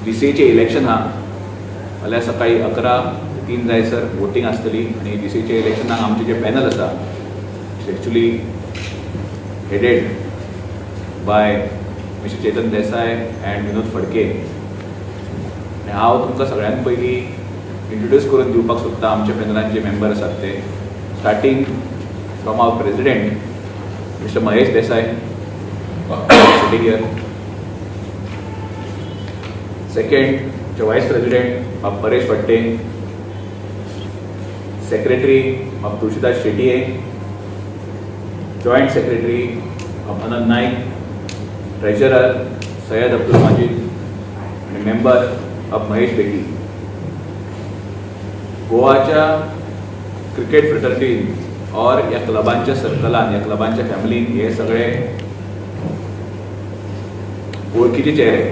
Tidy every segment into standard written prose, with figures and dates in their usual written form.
DCAचे election हा फाल्यां सकाळी 11:03 जायसर वोटींग आसतली आनी DCAचे इलेक्शनाक आमचे जे पॅनल आसा actually headed by mister Chetan देसाय एंड विनोद फडके. आनी हांव तुमकां सगळ्यान पयलीं इंट्रोड्यूस करून दिवपाक सोदता आमच्या पॅनलान जे मेंबर आसात ते, starting from our president mister Mahesh Desai sitting here. Second vice president of Paresh Phatte, secretary of Tulshidas Shetye, joint secretary of Anant Naik, treasurer Syed Abdul Majid आणि मेंबर ऑफ महेश बेगी. गोवाच्या क्रिकेट फ्रेटर्निटीन और या क्लबांच्या सर्कलान, या क्लबांच्या फॅमिलीन हे सगळे वळखीचे चेहरे,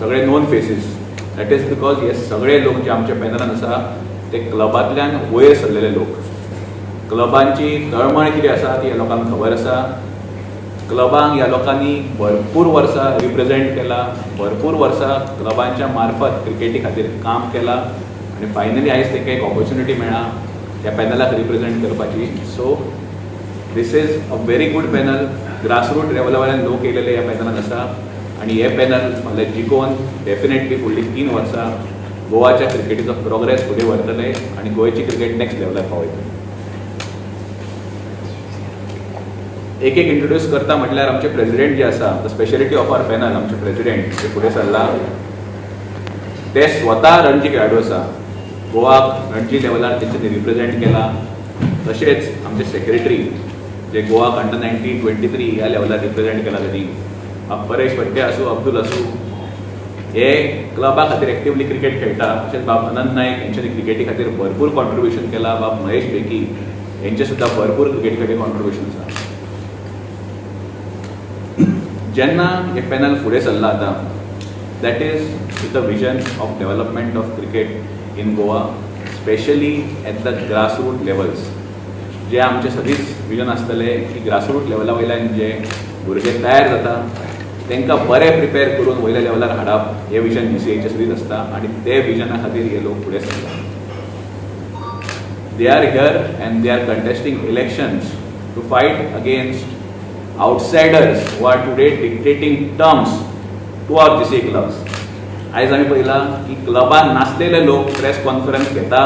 सगळे non faces. That is because हे सगळे लोक जे आमच्या पॅनलान आसा ते क्लबांतल्यान वयर सरलेले लोक. क्लबांची तळमळ कितें आसा ती ह्या लोकांक खबर आसा. क्लबांक ह्या लोकांनी भरपूर वर्सां रिप्रेझेंट केला, भरपूर वर्सां क्लबांच्या मार्फत क्रिकेटी खातीर काम केला आनी फायनली आयज ताका एक ऑपॉर्च्युनिटी मेळ्ळा ह्या पॅनलाक रिप्रेझेंट करपाची. So this is a very good panel. Grassroot लेवलावयल्यान लोक येयलेले ह्या पॅनलान आसा आनी हे पॅनल फाल्यां जिखोवन डेफिनेटली फुडलीं 3 वर्सां गोवाच्या क्रिकेटीचो प्रोग्रेस फुडें व्हरतले आनी गोंयची क्रिकेट नेक्स्ट लेवलार पावयतले. एक इंट्रोड्यूस करता म्हटल्यार आमचे प्रेसिडेंट जे आसा, the speciality of our panel, आमचे प्रेसिडेंट जे फुडें सरला ते स्वता रणजी खेळाडू आसा. गोवाक रणजी लेवलार तेंच्यांनी रिप्रेझेंट केला. तशेंच आमचे सेक्रेटरी जे गोवाक अंडर-19-23 ह्या लेवलार रिप्रेझेंट केला त्यांनी. परेश फट्टे आसूं, अब्दुल आसूं, हे क्लबा खातीर एक्टिवली क्रिकेट खेळटा. तशेंच बाब अनंत नायक हेंच्यांनी क्रिकेटी खातीर भरपूर कॉन्ट्रिब्युशन केला. बाब महेश बेगी हेंचें सुद्दां भरपूर क्रिकेटी खातीर कॉन्ट्रिब्युशन आसा. जेन्ना हे पॅनल फुडें सरला आतां, that is with the vision of development of cricket in Goa, specially at the grassroot levels. जे आमचे सदींच विजन आसतलें की ग्रासरूट लेवला वयल्यान जे भुरगे तयार जाता तांकां बरें प्रिपेर करून वयल्या लेवलार हाडप, हें विजन DCAचें सदींच आसता आनी ते विजना खातीर हे लोक फुडें सरता. They are here and they are contesting elections to fight against outsiders who are today dictating terms to our DCA clubs. आयज आमी पळयलां की क्लबान नासलेले लोक प्रेस कॉन्फरन्स घेता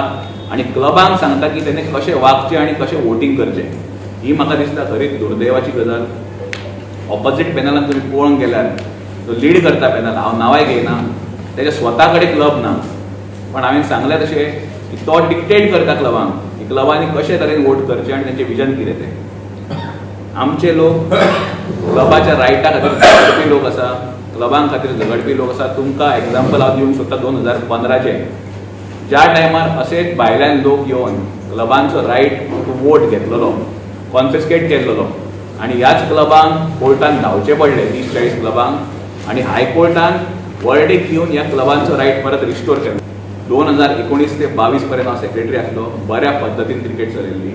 आनी क्लबांक सांगता की तेणे कशें वागचें आनी कशें वोटींग करचें. ही म्हाका दिसता खरीच दुर्दैवाची गजाल. ऑपोजीट पॅनलान तुमी पळोवंक गेल्यार जो लीड करता पॅनल, हांव नांवाय घेयना, तेजे स्वता कडेन क्लब ना, पण हांवें सांगलें तशें की तो डिक्टेट करता क्लबांक की क्लबांनी कशे तरेन वोट करचें आनी तेंचें विजन कितें तें. आमचे लोक क्लबाच्या रायटा खातीर झगडपी लोक आसा, क्लबां खातीर झगडपी लोक आसा. तुमकां एग्जाम्पल हांव दिवंक सोदता 2015चें, ज्या टायमार अशेच भायल्यान लोक येवन क्लबांचो रायट टू वोट घेतलेलो, कॉन्फिस्केट केल्लो आनी ह्याच क्लबांक कोर्टान धांवचें पडलें, 30-40 क्लबांक, आनी हायकोर्टान वर्डिक घेवन ह्या क्लबांचो रायट परत रिस्टोर केलो. 2019 ते 22 पर्यंत हांव सेक्रेटरी आसलो. बऱ्या पद्दतीन क्रिकेट चलयल्ली.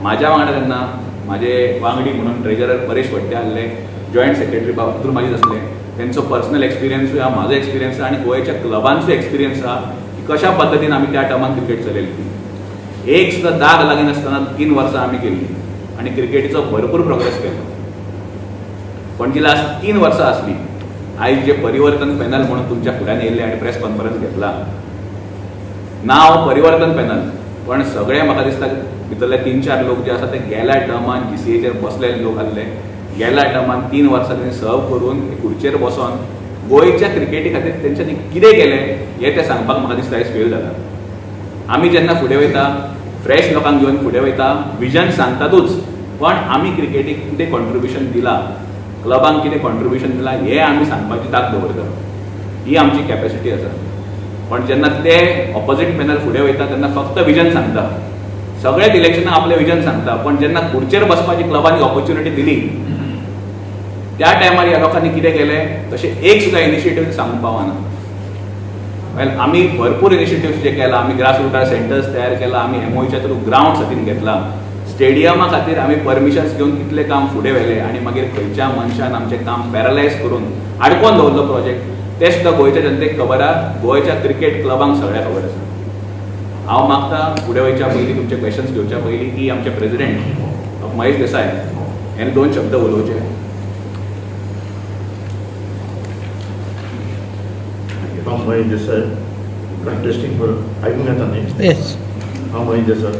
म्हाज्या वांगडा तेन्ना म्हाजे वांगडी म्हणून ट्रेजरर परेश फट्टे आहले, जॉइंट सेक्रेटरी बाब अब्दुल माजिद आसले. तेंचो पर्सनल एक्सपिरियन्सूय आहा, म्हाजो एक्सपिरियन्स आहा आनी गोंयच्या क्लबांचो एक्सपिरियन्स आहा की कशा पद्दतीन आमी त्या टायमार क्रिकेट चलयल्ली. एक सुद्दां दाग लागनासतना 3 वर्सां आमी केल्ली आनी क्रिकेटीचो भरपूर प्रोग्रेस केलो. पण जी लास्ट 3 वर्सां आसली, आयज जे परिवर्तन पॅनल म्हणून तुमच्या फुड्यान येयल्ले आनी प्रेस कॉन्फरन्स घेतला, नांव परिवर्तन पॅनल, पण सगळे म्हाका दिसता भितरले 3-4 लोक जे आसा ते गेल्या टर्मान DCAचेर बसलेले लोक आसले. गेल्या टर्मान 3 वर्सां तेणी सर्व करून खुर्चेर बसून गोंयच्या क्रिकेटी खातीर तेंच्यांनी कितें केलें हें ते सांगपाक म्हाका दिसता आयज फेल जाला. आमी जेन्ना फुडें वयता, फ्रेश लोकांक घेवन फुडें वयता, विजन सांगतातूच, पण आमी क्रिकेटीक कितें कॉन्ट्रिब्युशन दिलां, क्लबांक कितें कॉन्ट्रिब्युशन दिलां हें आमी सांगपाची तांक दवरता. ही आमची कॅपेसिटी आसा. पण जेन्ना ते ऑपोजीट पॅनल फुडें वयता तेन्ना फक्त विजन सांगता. सगळेच इलेक्शनाक आपलें विजन सांगता, पण जेन्ना खुर्चेर बसपाची क्लबांनी ऑपॉर्च्युनिटी दिली त्या टायमार ह्या लोकांनी कितें केलें तशें एक सुद्दां इनिशिएटीव सांगूंक पावना. वेल, आमी भरपूर इनिशिएटिव्स जे केला, आमी ग्रासरूटार सेंटर्स तयार केला, आमी MOEच्या थ्रू ग्राउंड्स हातीन घेतला, स्टेडियमा खातीर आमी परमिशन्स घेवन कितलें काम फुडें व्हेलें आनी मागीर खंयच्या मनशान आमचें काम पॅरलायज करून आडकोवन दवरलो प्रोजेक्ट. ते सुद्दां गोंयच्या जनतेक खबर आहा, गोंयच्या क्रिकेट क्लबांक सगळ्यांक खबर आसा. हांव मागता फुडें वयच्या पयलीं तुमचे क्वेश्चन्स घेवच्या पयलीं की आमचे प्रेसिडेंट महेश देसाय हेणे 2 शब्द उलोवचे. हांव महेश देसाय कंटेस्टिंग फॉर आयकूंक येता न्ही? येस. हांव महेश देसाय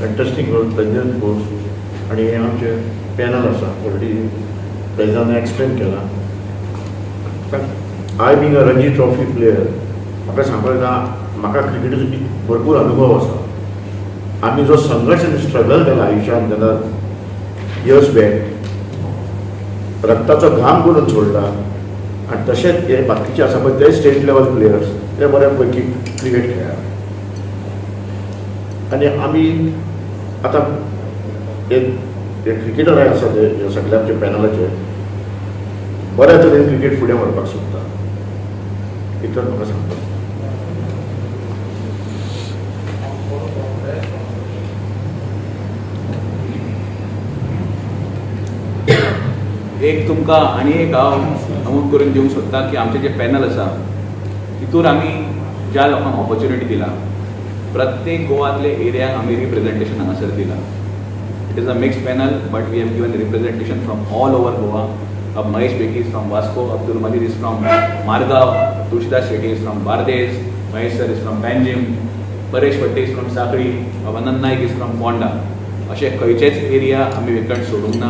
कंटेस्टिंग फॉर प्रेसिडेंट पोस्ट आनी हे आमचे पॅनल आसा ऑलरेडी प्रेसिडेंटान एक्सप्लेन केला. I being a Ranji trophy player म्हाका सांगपाक जाता म्हाका क्रिकेटीचो भरपूर अनुभव आसा. आमी जो संघर्श आनी स्ट्रगल केला आयुश्यान जेन्ना इयर्स बॅक रक्ताचो घाम करून सोडला आनी तशेंच हे बाकीचे आसा पळय ते स्टेट लेवल प्लेयर्स ते बऱ्या पैकी क्रिकेट खेळ्ळा. आनी आमी आतां हे क्रिकेटर आसा ते सगळे आमचे पॅनलाचे बऱ्या तरेन क्रिकेट फुडें व्हरपाक सोदता. इतर म्हाका सांगता एक तुमकां आनी एक हांव नमूद करून दिवंक सोदता की आमचे जे पॅनल आसा तितूर आमी ज्या लोकांक ऑपॉर्च्युनिटी दिला प्रत्येक गोवांतले एरियाक आमी रिप्रेझेंटेशन हांगासर दिलां. It is a mixed panel but we have given representation from all over Goa. Mahesh Beki is from Vasco, Abdul Majid is from Margaon, Tulsidas Shetty is from Bardes, Mahesh sir is from Panjim, Paresh Bhatte is from Sakri, Anand Naik is from Ponda. अशे खंयचेच area आमी vacant सोडूंक ना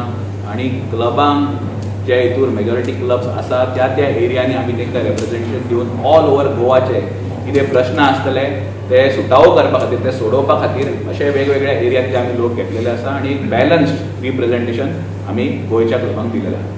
आनी क्लबांक जे हितूर majority clubs आसा त्या एरियांनी आमी तांकां रिप्रेझेंटेशन दिवन ऑल ओवर गोवाचे कितें प्रश्न आसतले ते सुटावो करपा खातीर ते सोडोवपा खातीर अशे वेगवेगळ्या एरियांतले आमी लोक घेतलेले आसा आनी एक बॅलन्स्ड रिप्रेझेंटेशन आमी गोंयच्या क्लबांक दिलेलें आसा.